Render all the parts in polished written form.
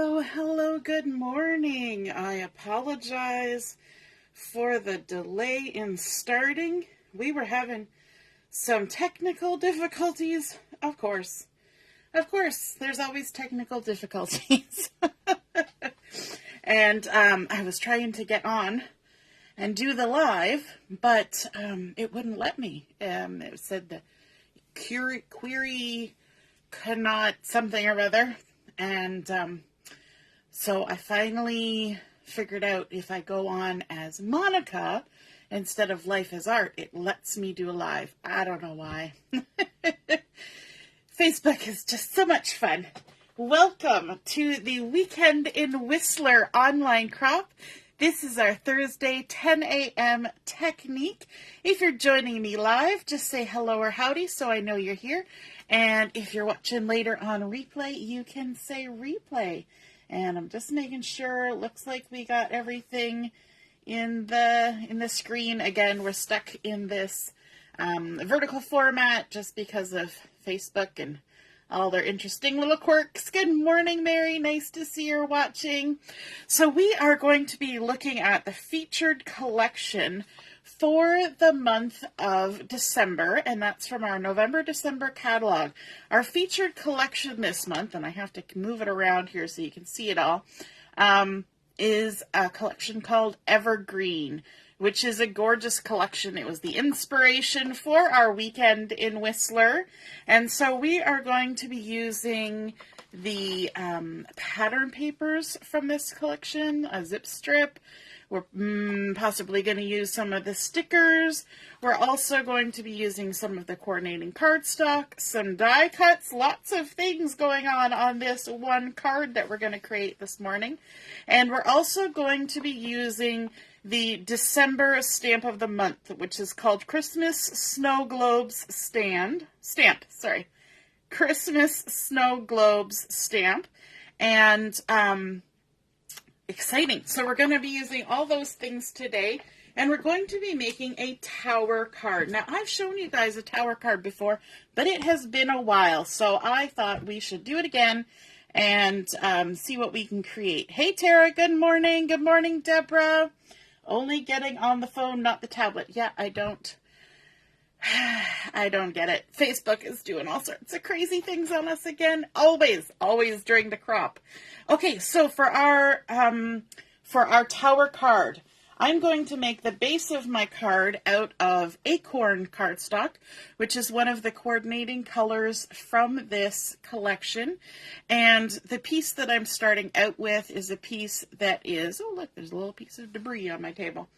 Hello, good morning. I apologize for the delay in starting. We were having some technical difficulties. Of course, there's always technical difficulties. And I was trying to get on and do the live, but it wouldn't let me. It said the query cannot something or other. And so I finally figured out if I go on as Monica instead of Life is Art, it lets me do a live. I don't know why. Facebook is just so much fun. Welcome to the Weekend in Whistler online crop. This is our Thursday 10 a.m. technique. If you're joining me live, just say hello or howdy so I know you're here. And if you're watching later on replay, you can say replay. And I'm just making sure. Looks like we got everything in the screen. Again, we're stuck in this vertical format just because of Facebook and all their interesting little quirks. Good morning, Mary. Nice to see you're watching. So we are going to be looking at the featured collection for the month of December, and that's from our November-December catalog. Our featured collection this month, and I have to move it around here so you can see it all, is a collection called Evergreen, which is a gorgeous collection. It was the inspiration for our Weekend in Whistler, and so we are going to be using the pattern papers from this collection, a zip strip. We're possibly going to use some of the stickers. We're also going to be using some of the coordinating cardstock, some die cuts, lots of things going on this one card that we're going to create this morning. And we're also going to be using the December stamp of the month, which is called Christmas Snow Globes Stamp. Christmas Snow Globes Stamp. And exciting. So we're going to be using all those things today, and we're going to be making a tower card. Now, I've shown you guys a tower card before, but it has been a while, so I thought we should do it again and see what we can create. Hey, Tara, good morning. Good morning, Deborah. Only getting on the phone, not the tablet. Yeah, I don't get it. Facebook is doing all sorts of crazy things on us again. Always during the crop. Okay, so for our tower card, I'm going to make the base of my card out of Acorn cardstock, which is one of the coordinating colors from this collection. And the piece that I'm starting out with is a piece that is, oh look, there's a little piece of debris on my table.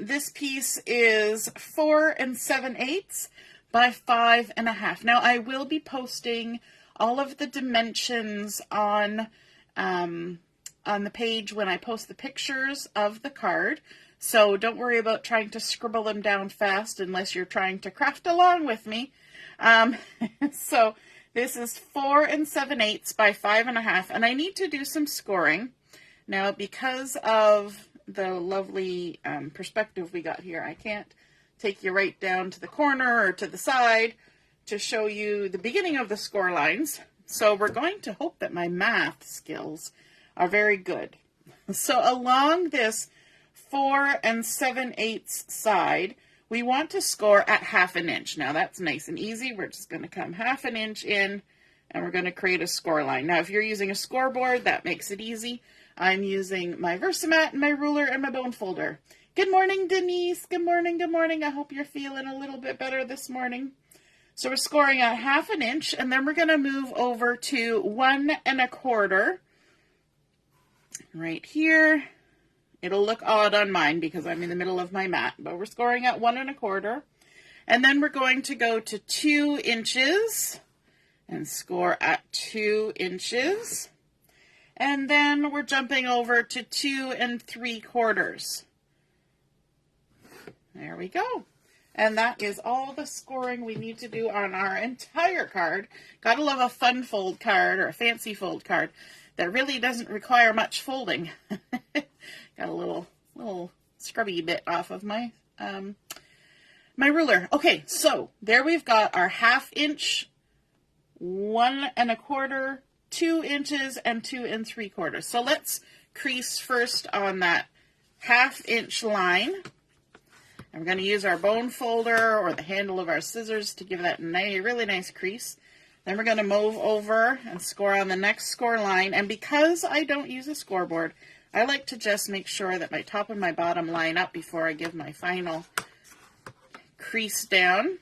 This piece is 4 7/8 by 5 1/2. Now I will be posting all of the dimensions on the page when I post the pictures of the card. So don't worry about trying to scribble them down fast unless you're trying to craft along with me. So this is 4 7/8 by 5 1/2, and I need to do some scoring. Now because of the lovely perspective we got here, I can't take you right down to the corner or to the side to show you the beginning of the score lines. So we're going to hope that my math skills are very good. So along this 4 7/8 side, we want to score at 1/2 inch. Now that's nice and easy. We're just going to come 1/2 inch in and we're going to create a score line. Now if you're using a scoreboard, that makes it easy. I'm using my Versamat and my ruler and my bone folder. Good morning, Denise. Good morning. I hope you're feeling a little bit better this morning. So we're scoring at 1/2 inch, and then we're going to move over to 1 1/4 right here. It'll look odd on mine because I'm in the middle of my mat, but we're scoring at 1 1/4. And then we're going to go to 2 inches and score at 2 inches. And then we're jumping over to 2 3/4. There we go. And that is all the scoring we need to do on our entire card. Gotta love a fun fold card or a fancy fold card that really doesn't require much folding. Got a little scrubby bit off of my my ruler. Okay, so there we've got our 1/2 inch, 1 1/4, 2 inches and 2 3/4. So let's crease first on that 1/2 inch line. I'm going to use our bone folder or the handle of our scissors to give that really nice crease. Then we're going to move over and score on the next score line. And because I don't use a scoreboard, I like to just make sure that my top and my bottom line up before I give my final crease down.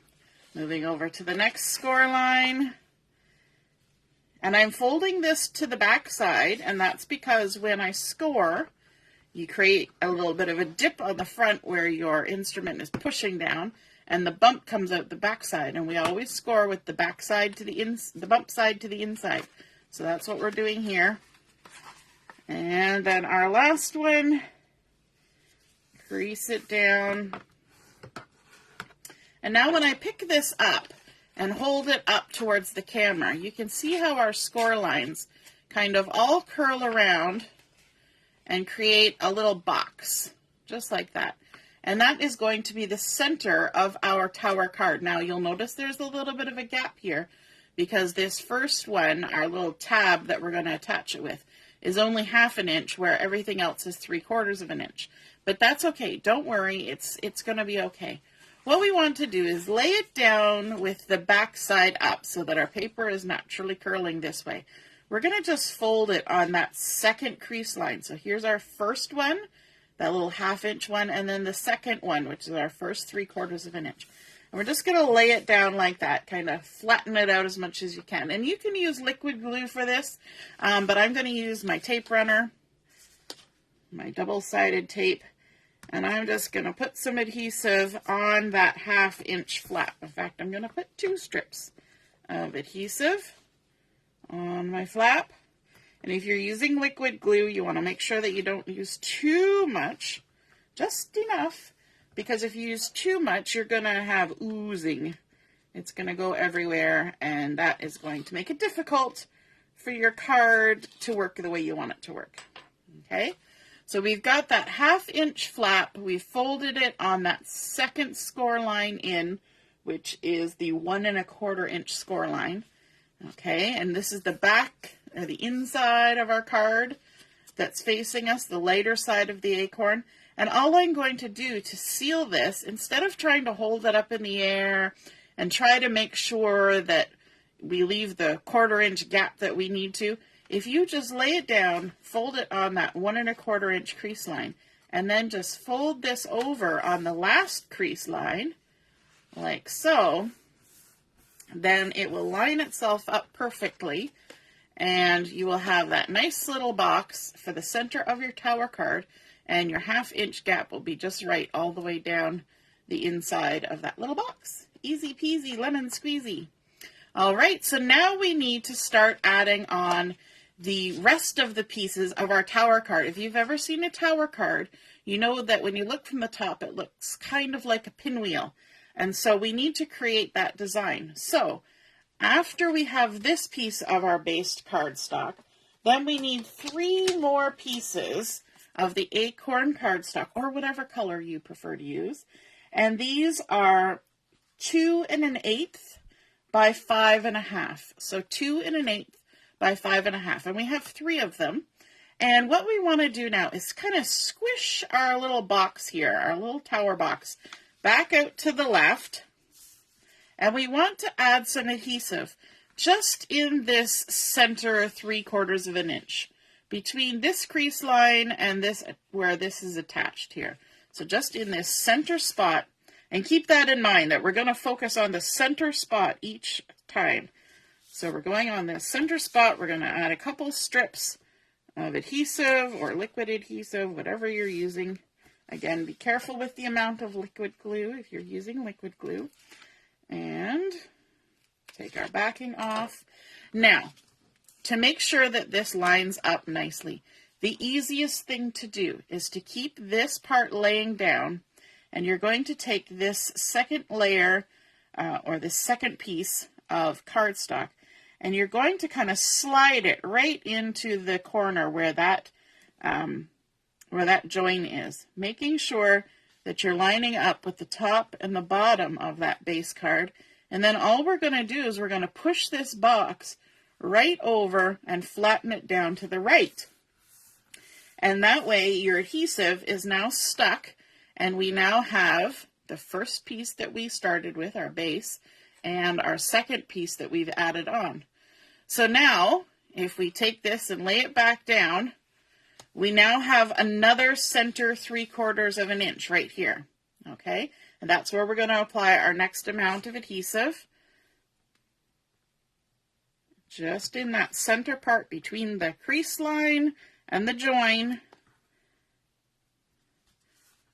Moving over to the next score line. And I'm folding this to the back side, and that's because when I score, you create a little bit of a dip on the front where your instrument is pushing down, and the bump comes out the back side. And we always score with the back side to the bump side to the inside. So that's what we're doing here. And then our last one, crease it down. And now when I pick this up and hold it up towards the camera, you can see how our score lines kind of all curl around and create a little box, just like that. And that is going to be the center of our tower card. Now you'll notice there's a little bit of a gap here because this first one, our little tab that we're going to attach it with, is only 1/2 inch where everything else is 3/4 inch. But that's okay. Don't worry. It's going to be okay. What we want to do is lay it down with the back side up so that our paper is naturally curling this way. We're going to just fold it on that second crease line. So here's our first one, that little 1/2 inch one, and then the second one, which is our first 3/4 inch. And we're just going to lay it down like that, kind of flatten it out as much as you can. And you can use liquid glue for this, but I'm going to use my tape runner, my double-sided tape, and I'm just going to put some adhesive on that 1/2 inch flap. In fact, I'm going to put 2 strips of adhesive on my flap. And if you're using liquid glue, you want to make sure that you don't use too much, just enough, because if you use too much, you're going to have oozing. It's going to go everywhere, and that is going to make it difficult for your card to work the way you want it to work. Okay? So we've got that 1/2 inch flap. We folded it on that second score line in, which is the 1 1/4 inch score line. Okay, and this is the back, or the inside of our card that's facing us, the lighter side of the acorn. And all I'm going to do to seal this, instead of trying to hold it up in the air and try to make sure that we leave the 1/4 inch gap that we need to, if you just lay it down, fold it on that 1 1/4 inch crease line, and then just fold this over on the last crease line, like so, then it will line itself up perfectly, and you will have that nice little box for the center of your tower card, and your 1/2 inch gap will be just right all the way down the inside of that little box. Easy peasy, lemon squeezy. All right, so now we need to start adding on the rest of the pieces of our tower card. If you've ever seen a tower card, you know that when you look from the top, it looks kind of like a pinwheel. And so we need to create that design. So after we have this piece of our based cardstock, then we need 3 more pieces of the Acorn cardstock, or whatever color you prefer to use. And these are 2 1/8 by 5 1/2. So 2 1/8 by 5 1/2. And we have 3 of them. And what we want to do now is kind of squish our little box here, our little tower box, back out to the left. And we want to add some adhesive just in this center 3/4 inch, between this crease line and this, where this is attached here. So just in this center spot, and keep that in mind that we're going to focus on the center spot each time. So we're going on this center spot, we're going to add a couple strips of adhesive or liquid adhesive, whatever you're using. Again, be careful with the amount of liquid glue if you're using liquid glue. And take our backing off. Now, to make sure that this lines up nicely, the easiest thing to do is to keep this part laying down, and you're going to take this second layer, or this second piece of cardstock, and you're going to kind of slide it right into the corner where that join is, making sure that you're lining up with the top and the bottom of that base card. And then all we're going to do is we're going to push this box right over and flatten it down to the right. And that way your adhesive is now stuck, and we now have the first piece that we started with, our base, and our second piece that we've added on. So now, if we take this and lay it back down, we now have another center 3/4 of an inch right here, okay? And that's where we're going to apply our next amount of adhesive. Just in that center part between the crease line and the join,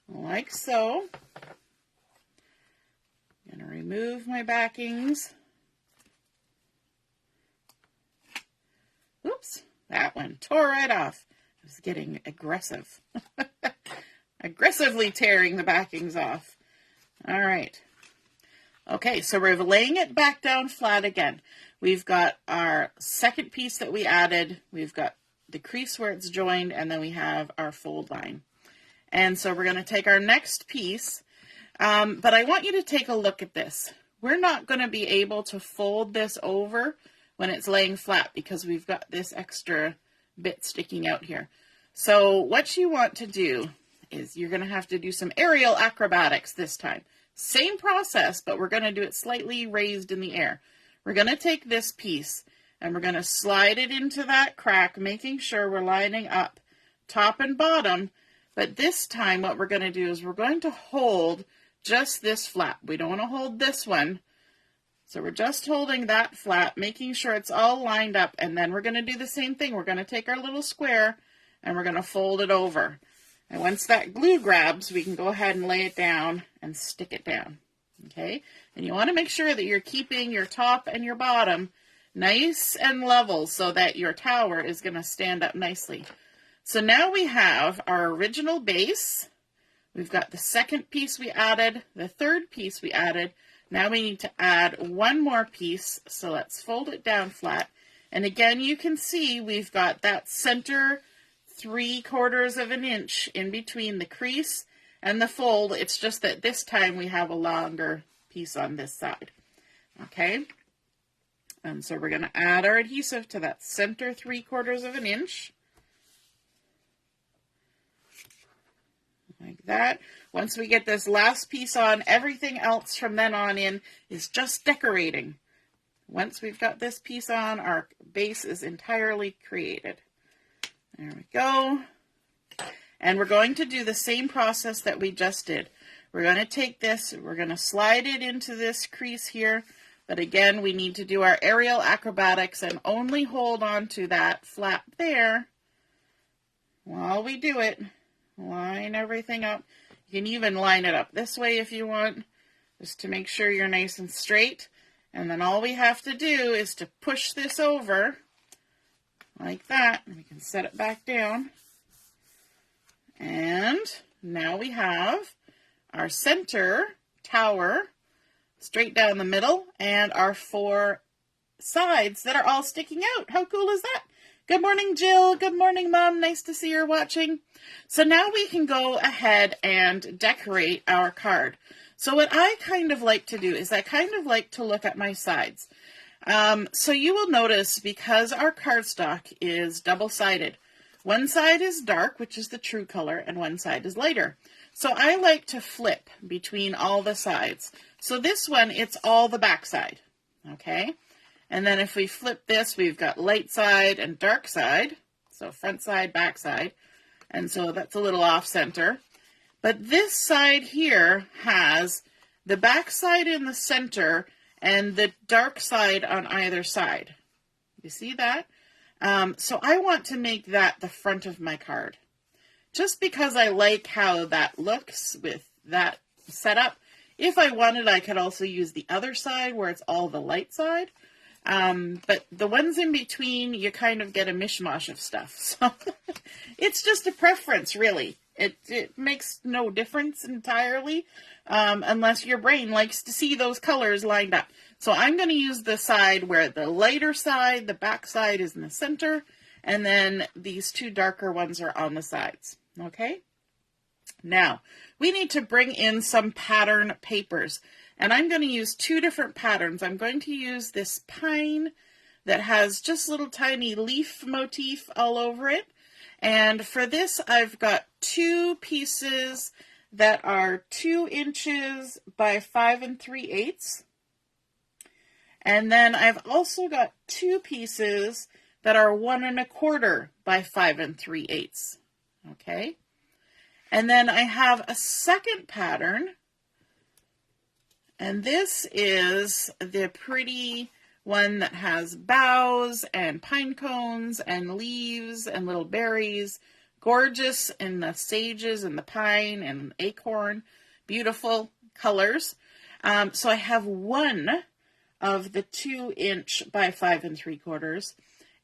like so. I'm going to remove my backings. Oops, that one tore right off. I was getting aggressive. Aggressively tearing the backings off. All right. Okay, so we're laying it back down flat again. We've got our second piece that we added. We've got the crease where it's joined, and then we have our fold line. And so we're going to take our next piece, but I want you to take a look at this. We're not going to be able to fold this over when it's laying flat because we've got this extra bit sticking out here. So what you want to do is you're going to have to do some aerial acrobatics this time. Same process, but we're going to do it slightly raised in the air. We're going to take this piece and we're going to slide it into that crack, making sure we're lining up top and bottom. But this time what we're going to do is we're going to hold just this flap. We don't want to hold this one. So we're just holding that flap, making sure it's all lined up, and then we're going to do the same thing. We're going to take our little square and we're going to fold it over. And once that glue grabs, we can go ahead and lay it down and stick it down. Okay? And you want to make sure that you're keeping your top and your bottom nice and level so that your tower is going to stand up nicely. So now we have our original base. We've got the second piece we added, the third piece we added. Now we need to add one more piece, so let's fold it down flat. And again, you can see we've got that center 3/4 of an inch in between the crease and the fold. It's just that this time we have a longer piece on this side. Okay? And so we're going to add our adhesive to that center 3/4 of an inch. Like that. Once we get this last piece on, everything else from then on in is just decorating. Once we've got this piece on, our base is entirely created. There we go. And we're going to do the same process that we just did. We're going to take this, we're going to slide it into this crease here. But again, we need to do our aerial acrobatics and only hold on to that flap there while we do it. Line everything up. You can even line it up this way if you want, just to make sure you're nice and straight. And then all we have to do is to push this over like that. And we can set it back down. And now we have our center tower straight down the middle and our 4 sides that are all sticking out. How cool is that? Good morning, Jill. Good morning, Mom. Nice to see you're watching. So now we can go ahead and decorate our card. So what I kind of like to do is I kind of like to look at my sides. So you will notice because our cardstock is double-sided, one side is dark, which is the true color, and one side is lighter. So I like to flip between all the sides. So this one, it's all the back side. Okay? And then if we flip this, we've got light side and dark side. So front side, back side. And so that's a little off center. But this side here has the back side in the center and the dark side on either side. You see that? So I want to make that the front of my card. Just because I like how that looks with that setup. If I wanted, I could also use the other side where it's all the light side. But the ones in between, you kind of get a mishmash of stuff. So it's just a preference, really. It makes no difference entirely, unless your brain likes to see those colors lined up. So I'm going to use the side where the lighter side, the back side is in the center, and then these 2 darker ones are on the sides. Okay? Now, we need to bring in some pattern papers. And I'm going to use 2 different patterns. I'm going to use this pine that has just little tiny leaf motif all over it. And for this, I've got 2 pieces that are 2 inches by 5 3/8. And then I've also got 2 pieces that are 1 1/4 by 5 3/8. Okay. And then I have a second pattern, and this is the pretty one that has boughs and pine cones and leaves and little berries. Gorgeous in the sages and the pine and acorn. Beautiful colors. So I have 1 of the 2 inch by 5 3/4,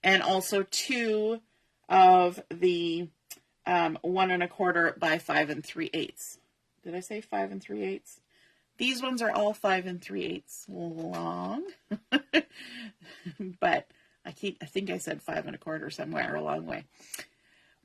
and also 2 of the 1 1/4 by 5 3/8. Did I say 5 3/8? These ones are all 5 3/8 long, but I think I said 5 1/4 somewhere along the way.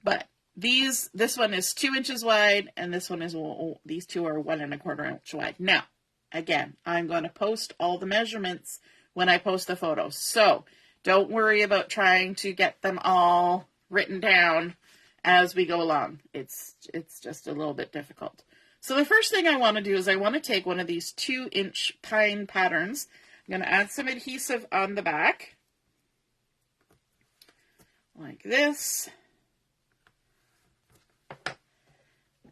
But this one is 2 inches wide, and this one is, these 2 are 1 1/4 inch wide. Now, again, I'm going to post all the measurements when I post the photos, so don't worry about trying to get them all written down as we go along. It's just a little bit difficult. So the first thing I want to do is I want to take one of these 2 inch pine patterns. I'm going to add some adhesive on the back, like this.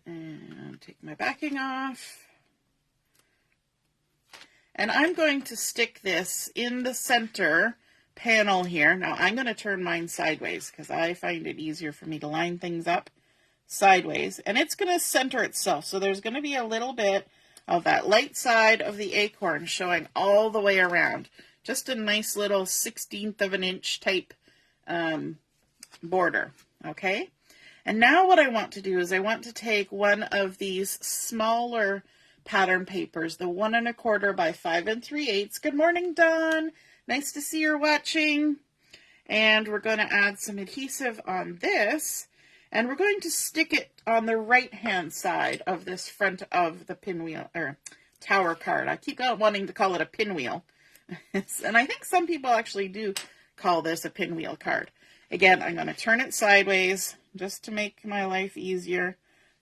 And take my backing off. And I'm going to stick this in the center panel here. Now I'm going to turn mine sideways because I find it easier for me to line things up sideways, and it's going to center itself. So there's going to be a little bit of that light side of the acorn showing all the way around. Just a nice little 1/16 of an inch type border. Okay. And now what I want to do is I want to take one of these smaller pattern papers, the 1 1/4 by 5 3/8. Good morning, Dawn. Nice to see you're watching. And we're going to add some adhesive on this, and we're going to stick it on the right-hand side of this front of the pinwheel, or tower card. I keep wanting to call it a pinwheel. And I think some people actually do call this a pinwheel card. Again, I'm going to turn it sideways just to make my life easier.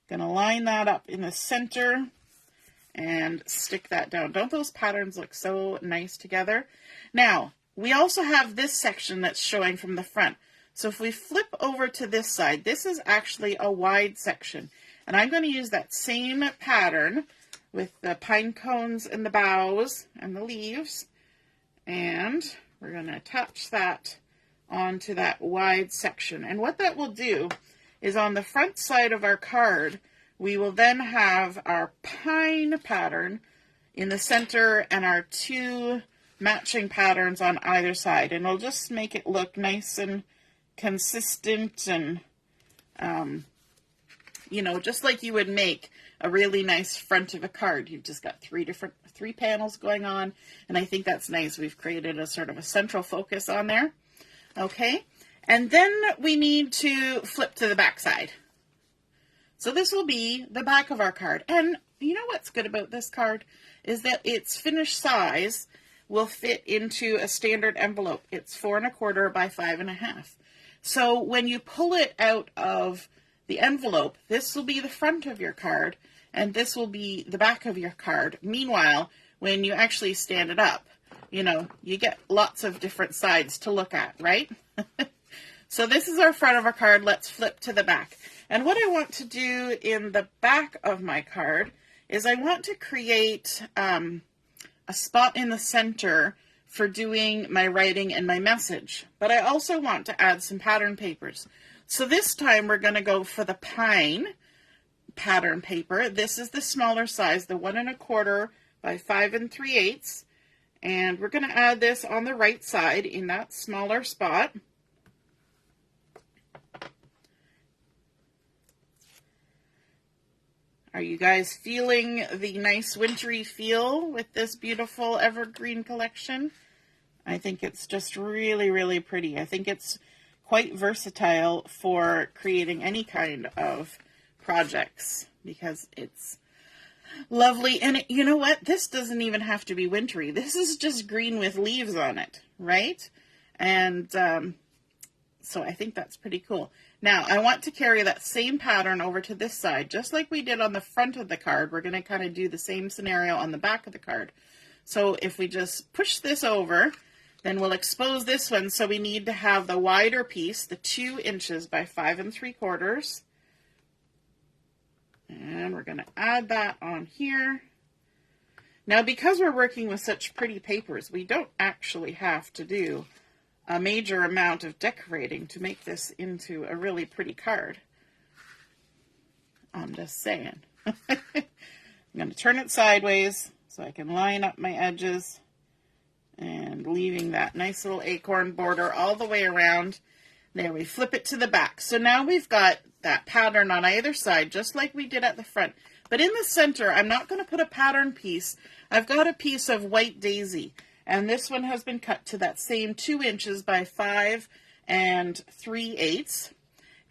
Going to line that up in the center and stick that down. Don't those patterns look so nice together? Now, we also have this section that's showing from the front. So if we flip over to this side, this is actually a wide section. And I'm going to use that same pattern with the pine cones and the boughs and the leaves. And we're going to attach that onto that wide section. And what that will do is on the front side of our card, we will then have our pine pattern in the center and our 2 matching patterns on either side. And it'll just make it look nice and consistent and, you know, just like you would make a really nice front of a card. You've just got 3 panels going on, and I think that's nice. We've created a sort of a central focus on there. Okay, and then we need to flip to the back side. So this will be the back of our card. And you know what's good about this card is that its finished size will fit into a standard envelope. It's 4 1/4 by 5 1/2. So when you pull it out of the envelope, this will be the front of your card, and this will be the back of your card. Meanwhile, when you actually stand it up, you know, you get lots of different sides to look at, right? So this is our front of our card. Let's flip to the back. And what I want to do in the back of my card is I want to create a spot in the center for doing my writing and my message. But I also want to add some pattern papers. So this time we're going to go for the pine pattern paper. This is the smaller size, the 1 1/4 by 5 3/8. And we're going to add this on the right side in that smaller spot. Are you guys feeling the nice wintry feel with this beautiful evergreen collection? I think it's just really, really pretty. I think it's quite versatile for creating any kind of projects because it's lovely. And you know what? This doesn't even have to be wintry. This is just green with leaves on it, right? And so I think that's pretty cool. Now, I want to carry that same pattern over to this side, just like we did on the front of the card. We're going to kind of do the same scenario on the back of the card. So if we just push this over, then we'll expose this one. So we need to have the wider piece, the 2 inches by 5 3/4. And we're going to add that on here. Now, because we're working with such pretty papers, we don't actually have to do a major amount of decorating to make this into a really pretty card. I'm just saying. I'm going to turn it sideways so I can line up my edges, and leaving that nice little acorn border all the way around. There, we flip it to the back. So now we've got that pattern on either side, just like we did at the front. But in the center, I'm not going to put a pattern piece. I've got a piece of white daisy, and this one has been cut to that same 2 inches by 5 3/8.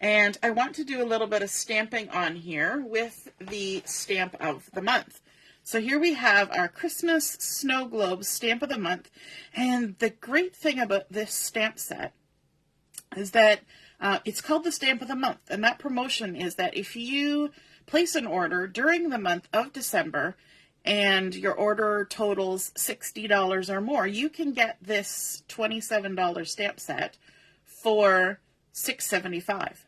And I want to do a little bit of stamping on here with the stamp of the month. So here we have our Christmas snow globe stamp of the month. And the great thing about this stamp set is that it's called the stamp of the month. And that promotion is that if you place an order during the month of December and your order totals $60 or more, you can get this $27 stamp set for $6.75.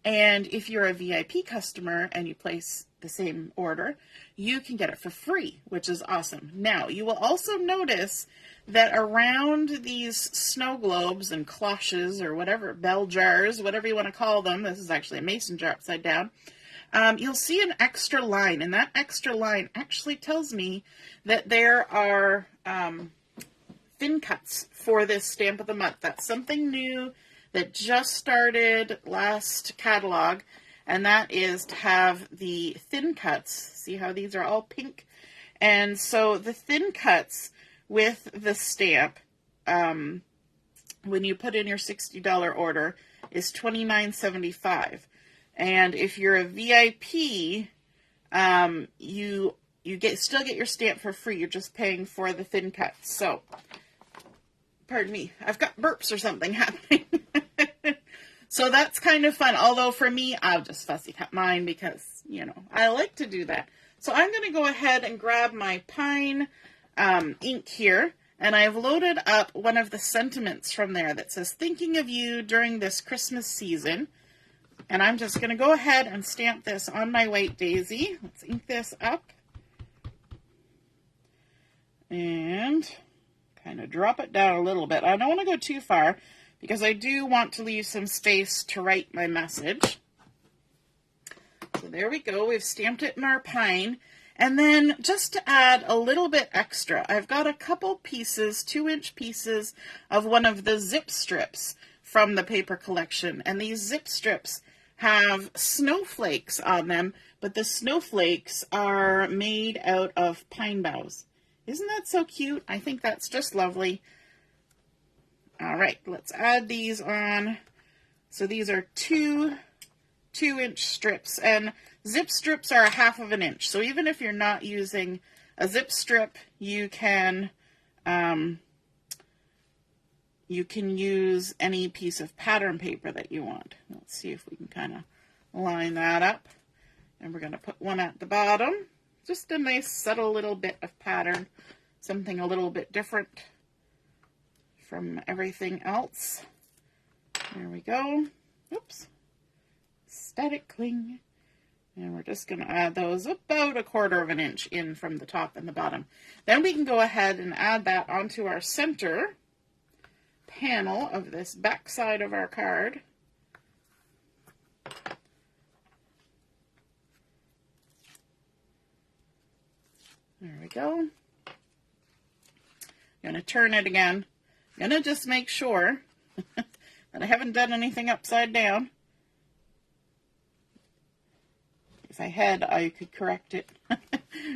And if you're a VIP customer and you place the same order, you can get it for free, which is awesome. Now, you will also notice that around these snow globes and cloches, or whatever, bell jars, whatever you want to call them, this is actually a mason jar upside down, you'll see an extra line, and that extra line actually tells me that there are thin cuts for this stamp of the month. That's something new that just started last catalog, and that is to have the thin cuts. See how these are all pink? And so the thin cuts with the stamp, when you put in your $60 order, is $29.75. And if you're a VIP, you still get your stamp for free. You're just paying for the thin cuts. So, pardon me, I've got burps or something happening. So that's kind of fun. Although for me, I'll just fussy cut mine because, you know, I like to do that. So I'm going to go ahead and grab my pine ink here. And I've loaded up one of the sentiments from there that says, "Thinking of you during this Christmas season." And I'm just going to go ahead and stamp this on my white daisy. Let's ink this up. And kind of drop it down a little bit. I don't want to go too far because I do want to leave some space to write my message. So there we go. We've stamped it in our pine. And then just to add a little bit extra, I've got a couple pieces, 2-inch pieces of one of the zip strips from the paper collection. And these zip strips have snowflakes on them, but the snowflakes are made out of pine boughs. Isn't that so cute? I think that's just lovely. All right, let's add these on. So these are two 2-inch strips, and zip strips are 1/2 inch. So even if you're not using a zip strip, you can use any piece of pattern paper that you want. Let's see if we can kind of line that up. And we're going to put one at the bottom. Just a nice subtle little bit of pattern. Something a little bit different from everything else. There we go. Oops. Static cling. And we're just going to add those about 1/4 inch in from the top and the bottom. Then we can go ahead and add that onto our center panel of this back side of our card. There we go. I'm going to turn it again. I'm going to just make sure that I haven't done anything upside down. If I had, I could correct it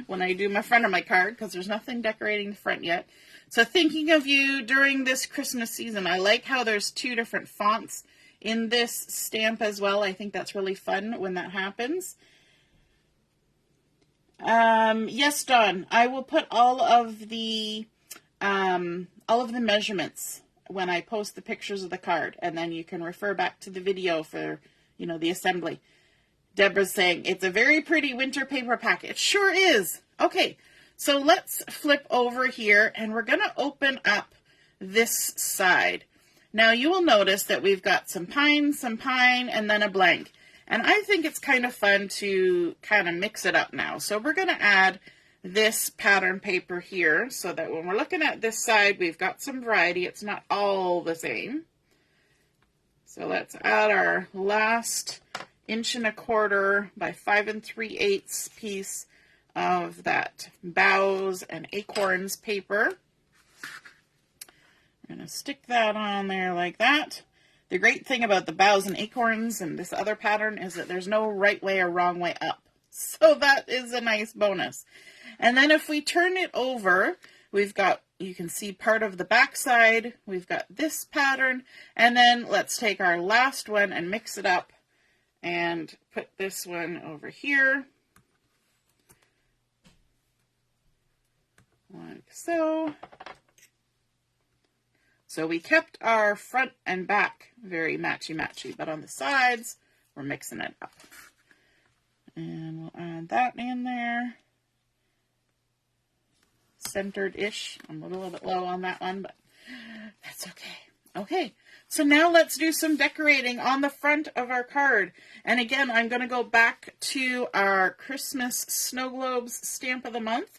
when I do my front of my card, because there's nothing decorating the front yet. So thinking of you during this Christmas season. I like how there's 2 different fonts in this stamp as well. I think that's really fun when that happens. Yes, Dawn, I will put all of the measurements when I post the pictures of the card, and then you can refer back to the video for, you know, the assembly. Deborah's saying, it's a very pretty winter paper pack. It sure is. Okay, so let's flip over here, and we're going to open up this side. Now you will notice that we've got some pine, and then a blank. And I think it's kind of fun to kind of mix it up now. So we're going to add this pattern paper here so that when we're looking at this side, we've got some variety. It's not all the same. So let's add our last 1¼ by 5 3/8 piece of that Boughs and Acorns paper. I'm going to stick that on there like that. The great thing about the Boughs and Acorns and this other pattern is that there's no right way or wrong way up. So that is a nice bonus. And then if we turn it over, we've got, you can see part of the back side. We've got this pattern. And then let's take our last one and mix it up and put this one over here. Like so. So we kept our front and back very matchy-matchy, but on the sides, we're mixing it up. And we'll add that in there. Centered-ish. I'm a little bit low on that one, but that's okay. Okay, so now let's do some decorating on the front of our card. And again, I'm going to go back to our Christmas Snow Globes Stamp of the Month.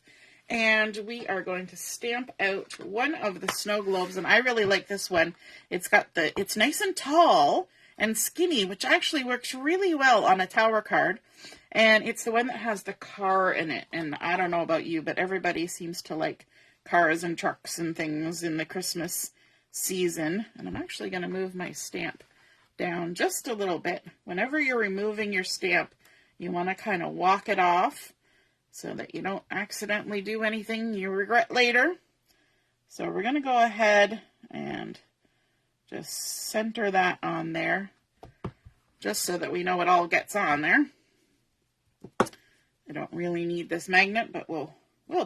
And we are going to stamp out one of the snow globes, and I really like this one. It's nice and tall and skinny, which actually works really well on a tower card. And it's the one that has the car in it. And I don't know about you, but everybody seems to like cars and trucks and things in the Christmas season. And I'm actually going to move my stamp down just a little bit. Whenever you're removing your stamp, you want to kind of walk it off, so that you don't accidentally do anything you regret later. So we're going to go ahead and just center that on there, just so that we know it all gets on there. I don't really need this magnet, but we'll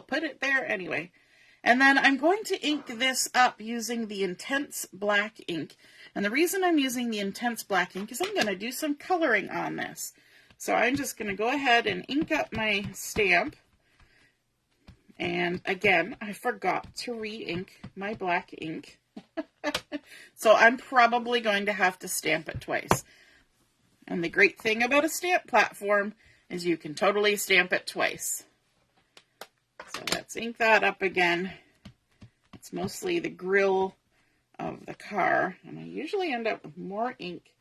put it there anyway. And then I'm going to ink this up using the Intense Black ink. And the reason I'm using the Intense Black ink is I'm going to do some coloring on this. So I'm just going to go ahead and ink up my stamp. And again, I forgot to re-ink my black ink. So I'm probably going to have to stamp it twice. And the great thing about a stamp platform is you can totally stamp it twice. So let's ink that up again. It's mostly the grill of the car. And I usually end up with more ink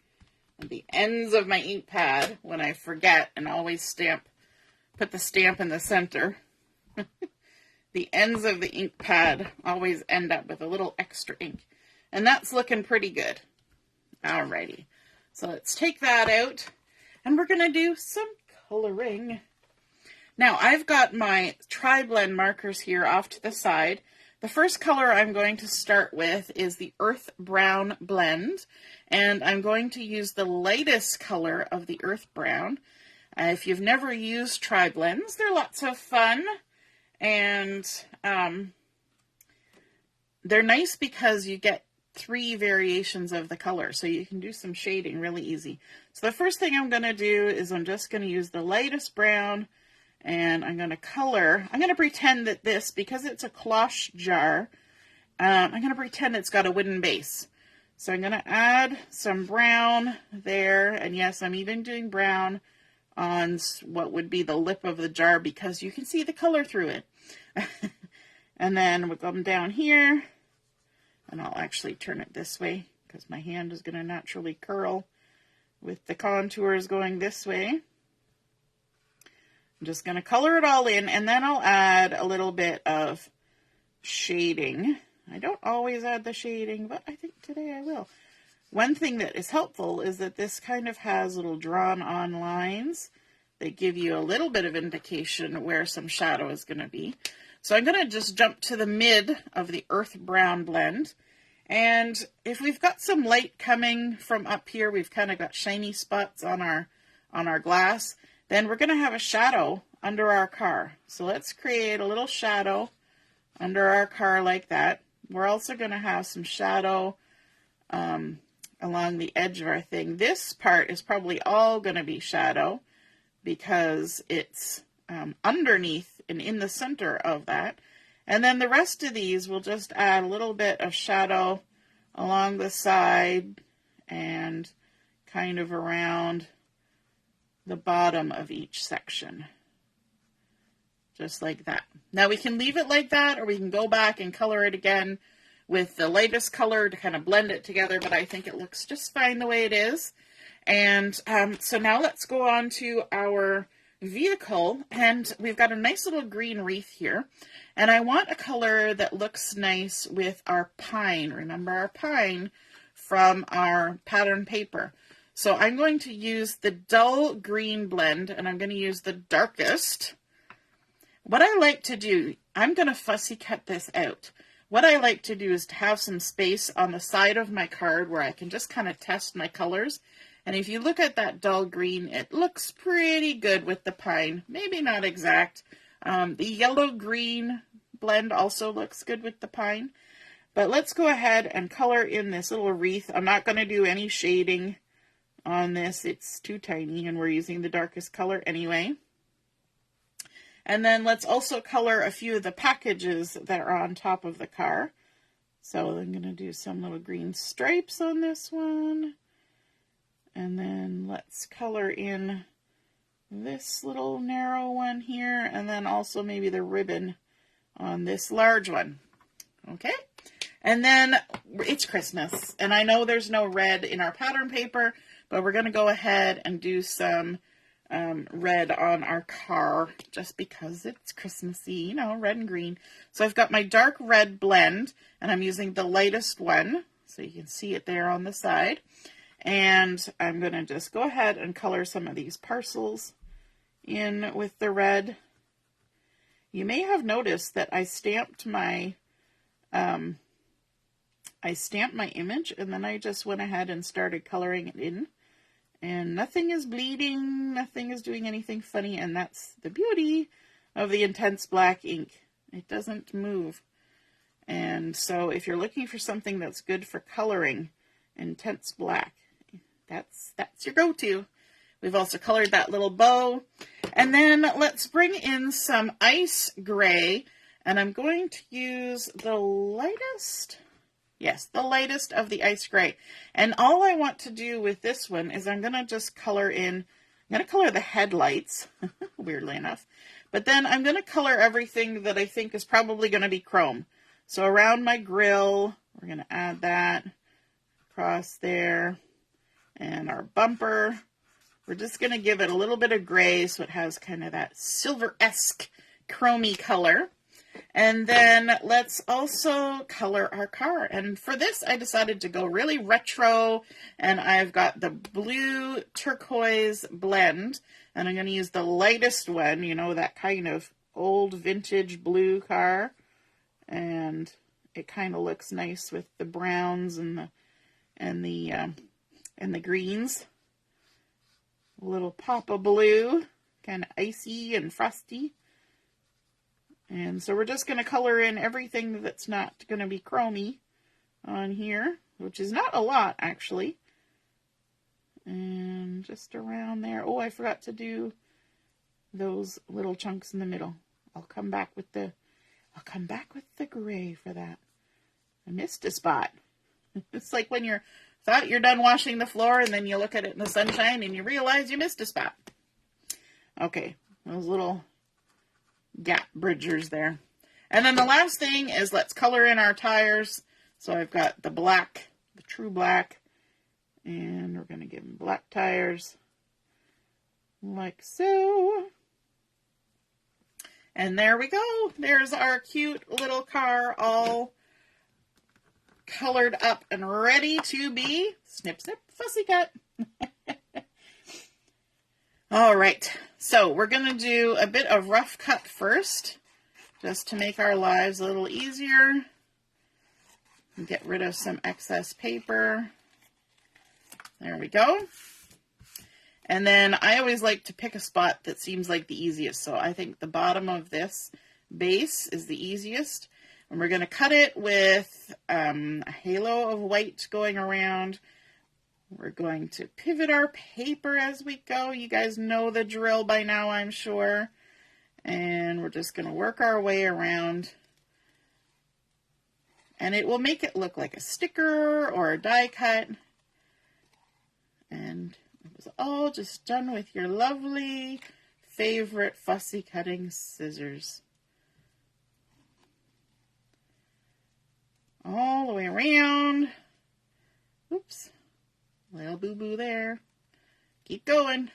at the ends of my ink pad when I forget and always put the stamp in the center. The ends of the ink pad always end up with a little extra ink. And that's looking pretty good. Alrighty. So let's take that out and we're going to do some coloring. Now I've got my tri-blend markers here off to the side. The first color I'm going to start with is the Earth Brown blend, and I'm going to use the lightest color of the Earth Brown. If you've never used tri-blends, they're lots of fun, and they're nice because you get 3 variations of the color, so you can do some shading really easy. So the first thing I'm going to do is I'm just going to use the lightest brown, and I'm going to color. I'm going to pretend that this, because it's a cloche jar, I'm going to pretend it's got a wooden base. So I'm going to add some brown there, and yes, I'm even doing brown on what would be the lip of the jar because you can see the color through it. And then we'll come down here, and I'll actually turn it this way because my hand is going to naturally curl with the contours going this way. I'm just going to color it all in, and then I'll add a little bit of shading. I don't always add the shading, but I think today I will. One thing that is helpful is that this kind of has little drawn-on lines that give you a little bit of indication where some shadow is going to be. So I'm going to just jump to the mid of the Earth Brown blend. And if we've got some light coming from up here, we've kind of got shiny spots on our glass, then we're going to have a shadow under our car. So let's create a little shadow under our car like that. we're also going to have some shadow along the edge of our thing. This part is probably all going to be shadow because it's underneath and in the center of that. And then the rest of these will just add a little bit of shadow along the side and kind of around the bottom of each section. Just like that. Now we can leave it like that, or we can go back and color it again with the lightest color to kind of blend it together, but I think it looks just fine the way it is. And so now let's go on to our vehicle, and we've got a nice little green wreath here, and I want a color that looks nice with our pine. Remember our pine from our pattern paper. So I'm going to use the dull green blend, and I'm going to use the darkest. What I like to do, I'm going to fussy cut this out. What I like to do is to have some space on the side of my card where I can just kind of test my colors. And if you look at that dull green, it looks pretty good with the pine. Maybe not exact. The yellow-green blend also looks good with the pine. But let's go ahead and color in this little wreath. I'm not going to do any shading on this. It's too tiny, and we're using the darkest color anyway. And then let's also color a few of the packages that are on top of the car. So I'm going to do some little green stripes on this one. And then let's color in this little narrow one here, and then also maybe the ribbon on this large one. Okay? And then it's Christmas, and I know there's no red in our pattern paper, but we're going to go ahead and do some red on our car just because it's Christmassy, you know, red and green. So I've got my dark red blend, and I'm using the lightest one, so you can see it there on the side. And I'm going to just go ahead and color some of these parcels in with the red. You may have noticed that I stamped my image, and then I just went ahead and started coloring it in. And nothing is bleeding, nothing is doing anything funny, and that's the beauty of the intense black ink. It doesn't move. And so if you're looking for something that's good for coloring, intense black, that's your go-to. We've also colored that little bow. And then let's bring in some ice gray, and I'm going to use the lightest. Yes, the lightest of the ice gray. And all I want to do with this one is I'm going to just color in, I'm going to color the headlights, weirdly enough. But then I'm going to color everything that I think is probably going to be chrome. So around my grill, we're going to add that across there. And our bumper, we're just going to give it a little bit of gray so it has kind of that silver-esque chromey color. And then let's also color our car. And for this, I decided to go really retro, and I've got the blue turquoise blend, and I'm going to use the lightest one, you know, that kind of old vintage blue car. And it kind of looks nice with the browns and the greens. A little pop of blue, kind of icy and frosty. And so we're just going to color in everything that's not going to be chromey on here, which is not a lot, actually. And just around there. Oh, I forgot to do those little chunks in the middle. I'll come back with the gray for that. I missed a spot. It's like when you thought you're done washing the floor, and then you look at it in the sunshine and you realize you missed a spot. Okay, those little gap bridgers there. And then the last thing is let's color in our tires. So I've got the black, the true black, and we're going to give them black tires like so. And there we go. There's our cute little car all colored up and ready to be snip, snip, fussy cut. All right, so we're going to do a bit of rough cut first, just to make our lives a little easier. Get rid of some excess paper. There we go. And then I always like to pick a spot that seems like the easiest. So I think the bottom of this base is the easiest. And we're going to cut it with a halo of white going around. We're going to pivot our paper as we go. You guys know the drill by now, I'm sure. And we're just going to work our way around. And it will make it look like a sticker or a die cut. And it was all just done with your lovely favorite fussy cutting scissors. All the way around. Oops. Little boo-boo there. Keep going.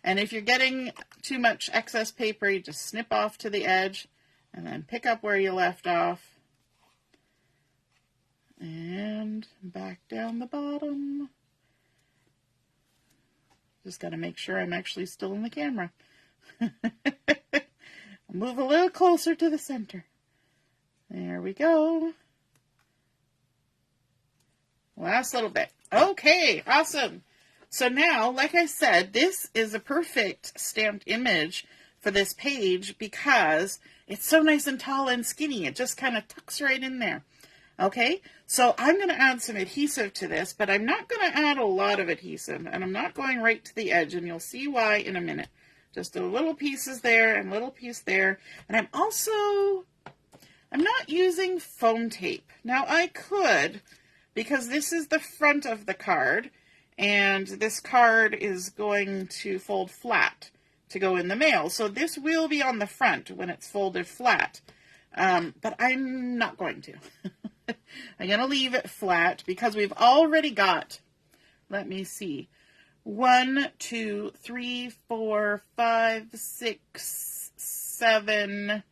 And if you're getting too much excess paper, you just snip off to the edge and then pick up where you left off. And back down the bottom. Just got to make sure I'm actually still in the camera. Move a little closer to the center. There we go. Last little bit. Okay, awesome. So now, like I said, this is a perfect stamped image for this page because it's so nice and tall and skinny. It just kind of tucks right in there. Okay, so I'm going to add some adhesive to this, but I'm not going to add a lot of adhesive, and I'm not going right to the edge, and you'll see why in a minute. Just a little pieces there and little piece there, and I'm not using foam tape. Now I could, because this is the front of the card, and this card is going to fold flat to go in the mail, so this will be on the front when it's folded flat, but I'm not going to. I'm going to leave it flat because we've already got, let me see, 1, 2, 3, 4, 5, 6, 7,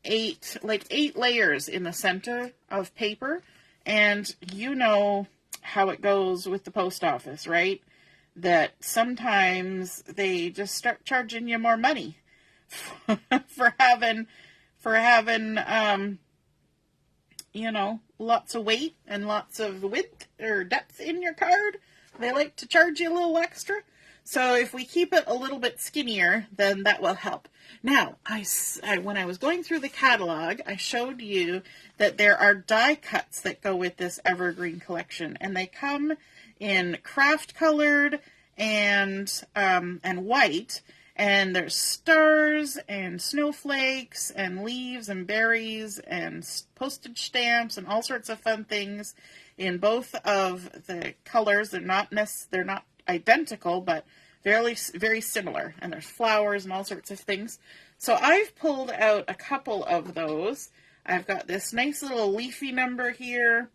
8, like 8 layers in the center of paper. And you know how it goes with the post office, right? That sometimes they just start charging you more money for having, you know, lots of weight and lots of width or depth in your card. They like to charge you a little extra. So if we keep it a little bit skinnier, then that will help. Now, when I was going through the catalog, I showed you that there are die cuts that go with this Evergreen collection, and they come in craft colored and white. And there's stars and snowflakes and leaves and berries and postage stamps and all sorts of fun things in both of the colors. They're not identical, but very, very similar. And there's flowers and all sorts of things. So I've pulled out a couple of those. I've got this nice little leafy number here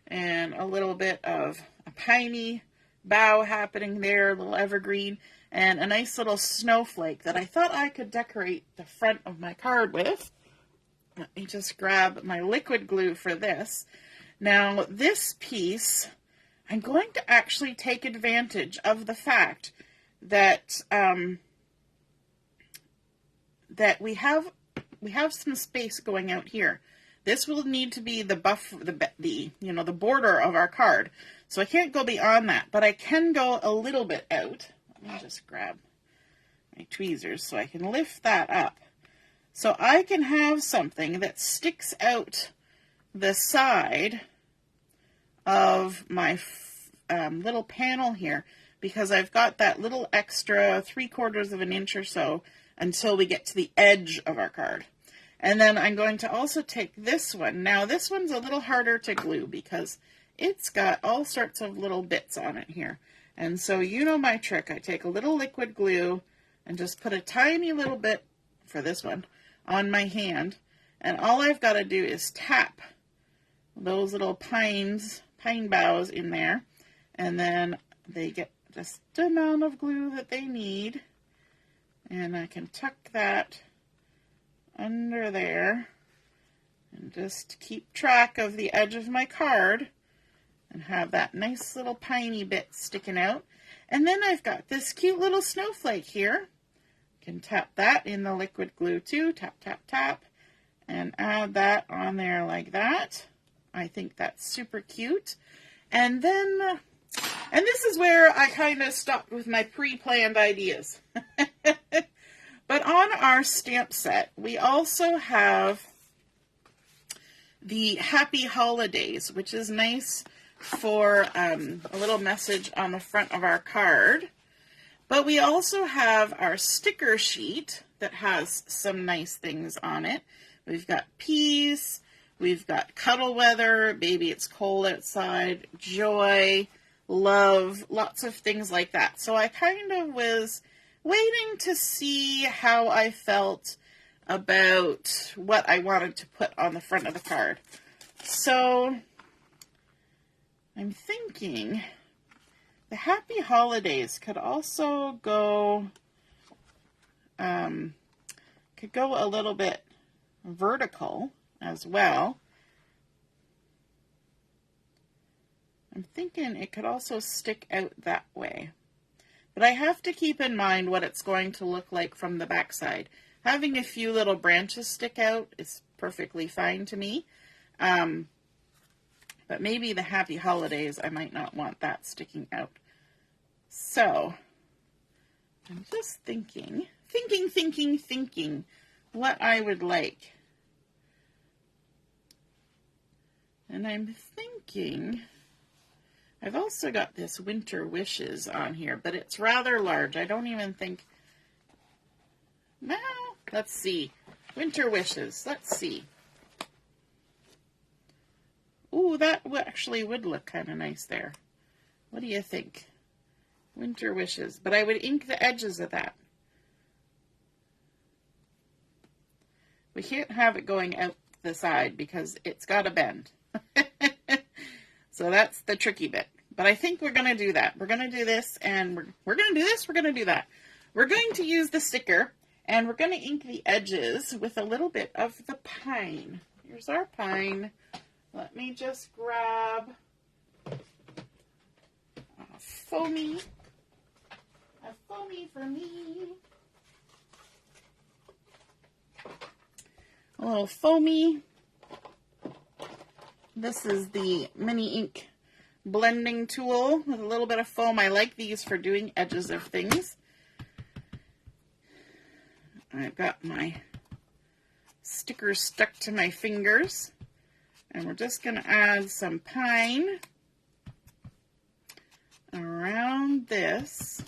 and a little bit of a piney bough happening there, a little evergreen. And a nice little snowflake that I thought I could decorate the front of my card with. Let me just grab my liquid glue for this. Now, this piece, I'm going to actually take advantage of the fact that that we have some space going out here. This will need to be the the border of our card. So I can't go beyond that, but I can go a little bit out. Let me just grab my tweezers so I can lift that up. So I can have something that sticks out the side of my little panel here because I've got that little extra 3/4 of an inch or so until we get to the edge of our card. And then I'm going to also take this one. Now this one's a little harder to glue because it's got all sorts of little bits on it here. And so you know my trick. I take a little liquid glue and just put a tiny little bit, for this one, on my hand. And all I've got to do is tap those little pine boughs in there. And then they get just the amount of glue that they need. And I can tuck that under there. And just keep track of the edge of my card. And have that nice little piney bit sticking out. And then I've got this cute little snowflake here. Can tap that in the liquid glue too. Tap, tap, tap. And add that on there like that. I think that's super cute. And then, and this is where I kind of stopped with my pre-planned ideas. But on our stamp set, we also have the Happy Holidays, which is nice for a little message on the front of our card. But we also have our sticker sheet that has some nice things on it. We've got peace, we've got cuddle weather, baby it's cold outside, joy, love, lots of things like that. So I kind of was waiting to see how I felt about what I wanted to put on the front of the card. So I'm thinking the Happy Holidays could also go, could go a little bit vertical as well. I'm thinking it could also stick out that way. But I have to keep in mind what it's going to look like from the back side. Having a few little branches stick out is perfectly fine to me. But maybe the Happy Holidays, I might not want that sticking out. So, I'm just thinking what I would like. And I'm thinking, I've also got this Winter Wishes on here, but it's rather large. I don't even think, no, let's see. Winter Wishes, let's see. Ooh, that actually would look kind of nice there. What do you think? Winter Wishes. But I would ink the edges of that. We can't have it going out the side because it's got to bend. So that's the tricky bit. But I think we're going to do that. We're going to do this, and we're going to do this, we're going to do that. We're going to use the sticker, and we're going to ink the edges with a little bit of the pine. Here's our pine. Let me just grab a foamy for me. A little foamy. This is the mini ink blending tool with a little bit of foam. I like these for doing edges of things. I've got my stickers stuck to my fingers. And we're just going to add some pine around this.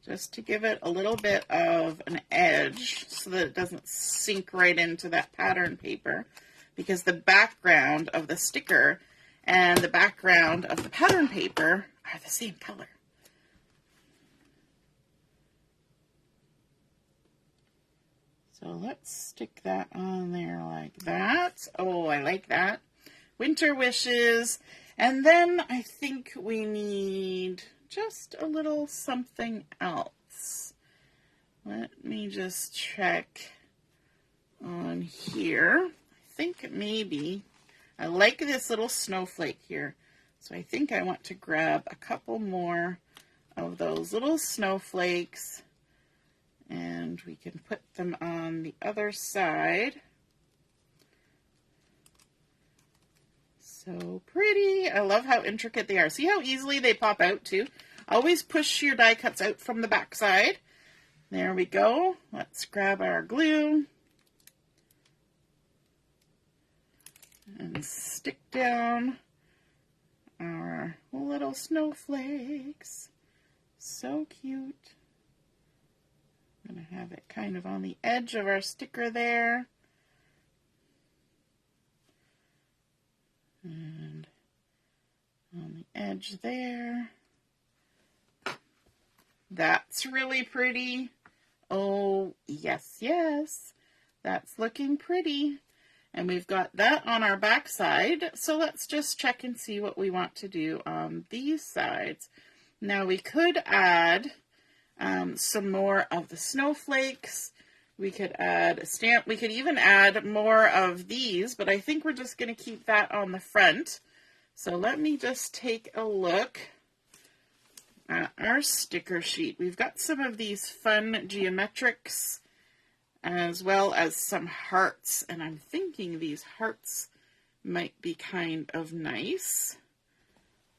Just to give it a little bit of an edge so that it doesn't sink right into that pattern paper. Because the background of the sticker and the background of the pattern paper are the same color. So let's stick that on there like that. Oh, I like that. Winter Wishes. And then I think we need just a little something else. Let me just check on here. I think maybe, I like this little snowflake here. So I think I want to grab a couple more of those little snowflakes. And we can put them on the other side. So pretty. I love how intricate they are. See how easily they pop out too? Always push your die cuts out from the back side. There we go. Let's grab our glue. And stick down our little snowflakes. So cute. I'm going to have it kind of on the edge of our sticker there. And on the edge there. That's really pretty. Oh, yes, yes. That's looking pretty. And we've got that on our back side. So let's just check and see what we want to do on these sides. Now we could add some more of the snowflakes. We could add a stamp. We could even add more of these, but I think we're just going to keep that on the front. So let me just take a look at our sticker sheet. We've got some of these fun geometrics as well as some hearts, and I'm thinking these hearts might be kind of nice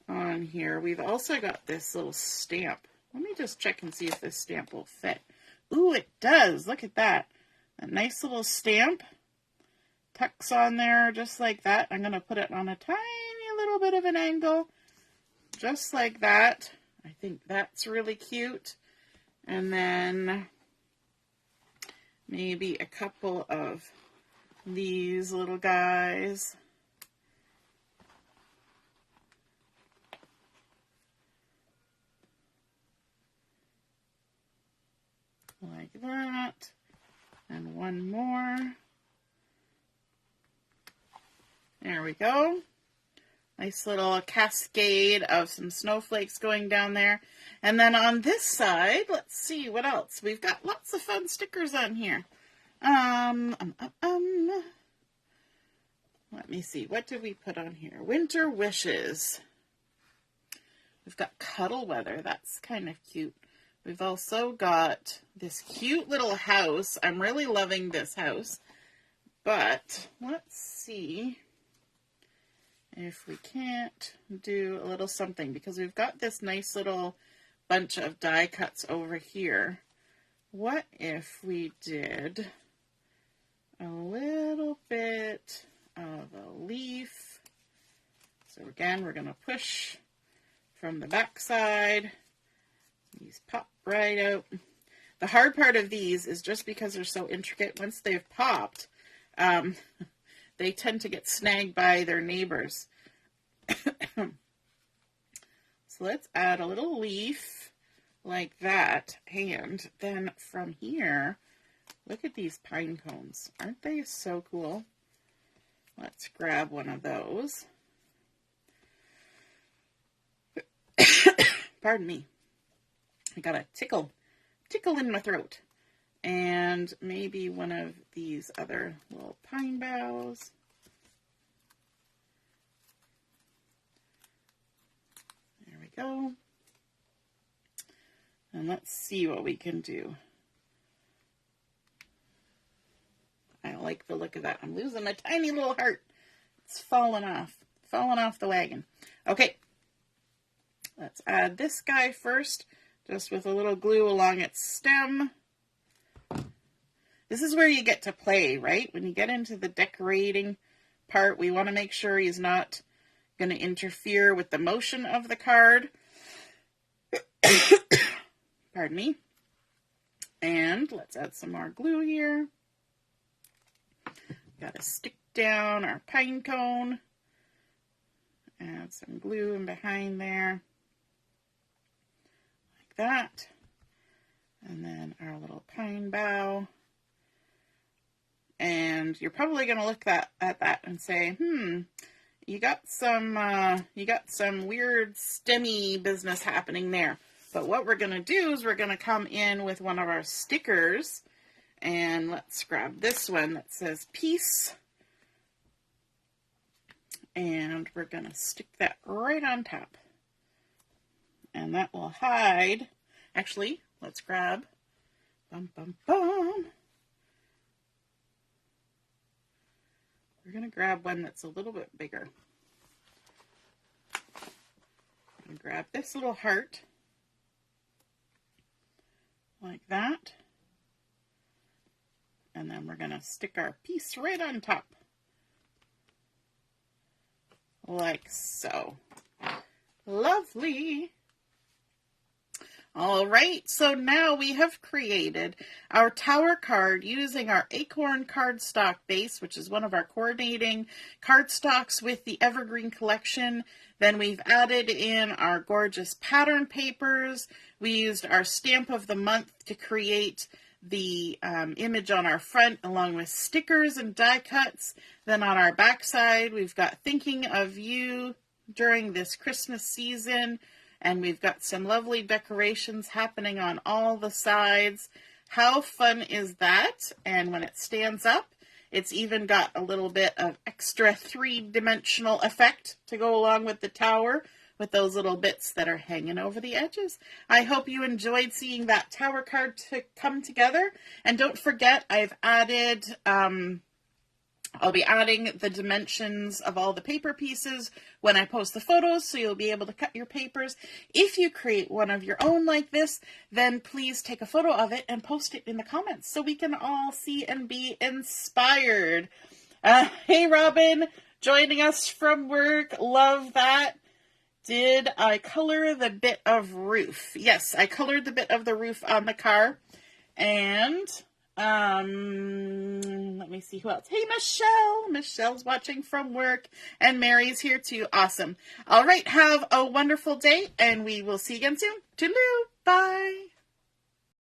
on here. We've also got this little stamp. Let me just check and see if this stamp will fit. Ooh, it does. Look at that. A nice little stamp. Tucks on there just like that. I'm going to put it on a tiny little bit of an angle. Just like that. I think that's really cute. And then maybe a couple of these little guys. Like that. And one more. There we go. Nice little cascade of some snowflakes going down there. And then on this side, let's see what else. We've got lots of fun stickers on here. Let me see. What did we put on here? Winter Wishes. We've got Cuddle Weather. That's kind of cute. We've also got this cute little house. I'm really loving this house. But let's see if we can't do a little something, because we've got this nice little bunch of die cuts over here. What if we did a little bit of a leaf? So again, we're going to push from the back side. These pop right out. The hard part of these is just because they're so intricate, once they've popped, they tend to get snagged by their neighbors. So let's add a little leaf like that. And then from here, look at these pine cones. Aren't they so cool? Let's grab one of those. Pardon me. I got a tickle in my throat. And maybe one of these other little pine boughs. There we go. And let's see what we can do. I like the look of that. I'm losing a tiny little heart. It's falling off the wagon. Okay. Let's add this guy first, just with a little glue along its stem. This is where you get to play, right? When you get into the decorating part, we want to make sure he's not going to interfere with the motion of the card. Pardon me. And let's add some more glue here. Got to stick down our pine cone. Add some glue in behind there. Like that. And then our little pine bough. And you're probably going to look at that and say, you got some weird stemmy business happening there. But what we're going to do is we're going to come in with one of our stickers, and let's grab this one that says peace. And we're going to stick that right on top. And that will hide. Actually, let's grab, we're going to grab one that's a little bit bigger. And grab this little heart. Like that. And then we're going to stick our piece right on top. Like so. Lovely. All right, so now we have created our tower card using our Acorn cardstock base, which is one of our coordinating cardstocks with the Evergreen collection. Then we've added in our gorgeous pattern papers. We used our stamp of the month to create the image on our front, along with stickers and die cuts. Then on our back side, we've got thinking of you during this Christmas season. And we've got some lovely decorations happening on all the sides. How fun is that? And when it stands up, it's even got a little bit of extra three-dimensional effect to go along with the tower, with those little bits that are hanging over the edges. I hope you enjoyed seeing that tower card to come together. And don't forget, I've added I'll be adding the dimensions of all the paper pieces when I post the photos, so you'll be able to cut your papers. If you create one of your own like this, then please take a photo of it and post it in the comments so we can all see and be inspired. Hey, Robin, joining us from work. Love that. Did I color the bit of roof? Yes, I colored the bit of the roof on the car. And let me see who else. Hey, Michelle. Michelle's watching from work, and Mary's here too. Awesome. All right, have a wonderful day, and we will see you again soon. Toodaloo. Bye.